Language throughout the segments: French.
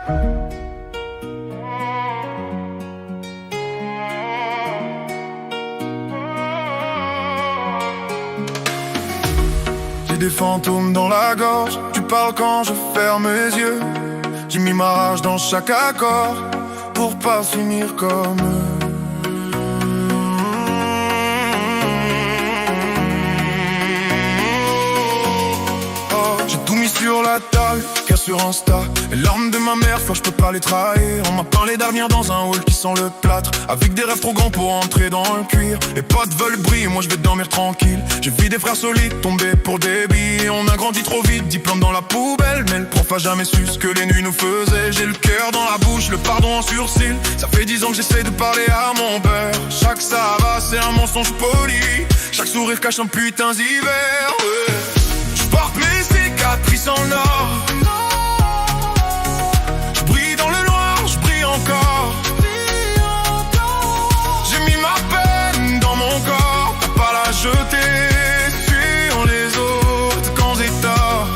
J'ai des fantômes dans la gorge, tu parles quand je ferme les yeux. J'ai mis ma rage dans chaque accord pour pas finir comme eux. J'ai tout mis sur la table, car sur Insta les larmes de ma mère, faut je peux pas les trahir. On m'a parlé d'avenir dans un hall qui sent le plâtre, avec des rêves trop grands pour entrer dans le cuir. Les potes veulent briller, moi je vais dormir tranquille. J'ai vu des frères solides tomber pour des billes. On a grandi trop vite, diplôme dans la poubelle, mais le prof a jamais su ce que les nuits nous faisaient. J'ai le cœur dans la bouche, le pardon en sursis. Ça fait 10 ans que j'essaie de parler à mon père. Chaque ça va, c'est un mensonge poli. Chaque sourire cache un putain d'hiver, ouais. J'porte mes cicatrices en or. J'brille dans le noir, j'brille encore. J'ai mis ma peine dans mon corps pour pas la jeter sur les autres quand j'ai tort.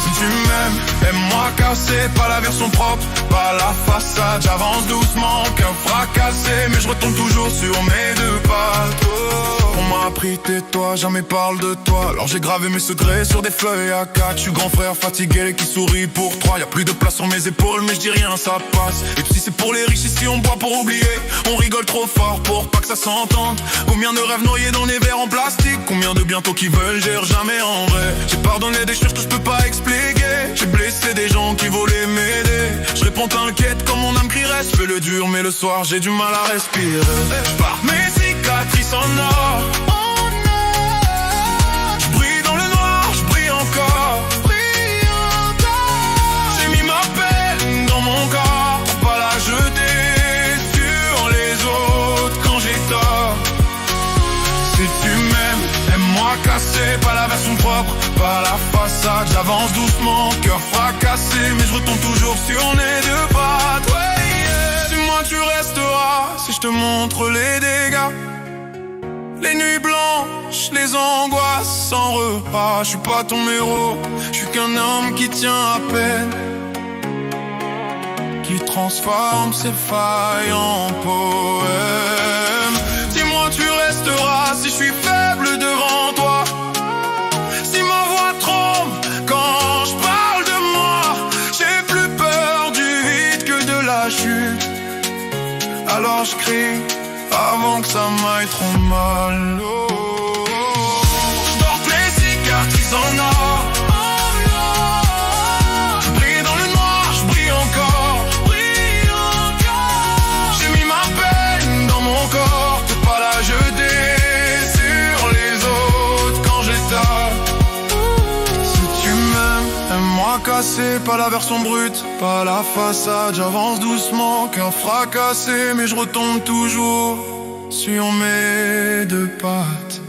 Si tu m'aimes, aime-moi cassé, pas la version propre, pas la façade. J'avance doucement, cœur fracassé, mais je retombe toujours sur mes deux pattes. On m'a appris tais-toi, jamais parle de toi. Alors j'ai gravé mes secrets sur des feuilles A4. Je suis grand frère fatigué qui sourit pour toi. Y'a plus de place sur mes épaules mais je dis rien, ça passe. Et puis c'est pour les riches ici on boit pour oublier. On rigole trop fort pour pas que ça s'entende. Combien de rêves noyés dans des verres en plastique. Combien de bientôt qui veulent gérer jamais en vrai. J'ai pardonné des choses que je peux pas expliquer. J'ai blessé des gens qui voulaient m'aider. Je réponds t'inquiète quand mon âme crie reste. Je fais le dur mais le soir j'ai du mal à respirer. J'pars mes cicatrices en or. J'brille dans le noir, j'brille encore. J'ai mis ma peine dans mon corps pour pas la jeter sur les autres quand j'ai tort. Si tu m'aimes, aime-moi cassé, pas la version propre, pas la façade. J'avance doucement, cœur fracassé, mais je retombe toujours sur mes deux pattes. Ouais, yeah. Dis-moi tu resteras si je te montre les dégâts. Les nuits blanches, les angoisses sans repas. Je suis pas ton héros, je suis qu'un homme qui tient à peine, qui transforme ses failles en poèmes. Dis-moi tu resteras si je suis faible devant toi. Si ma voix tremble quand je parle de moi. J'ai plus peur du vide que de la chute. Alors je crie avant que ça m'aille trop mal. Oh, oh, oh. J'porte les cicatrices en or. J'brille dans le noir, j'brille encore. J'ai mis ma peine dans mon corps pour pas la jeter sur les autres quand j'ai tort. Si tu m'aimes, aime-moi cassé, pas la version brute, pas la façade. J'avance doucement, cœur fracassé, mais je retombe toujours sur mes deux pattes.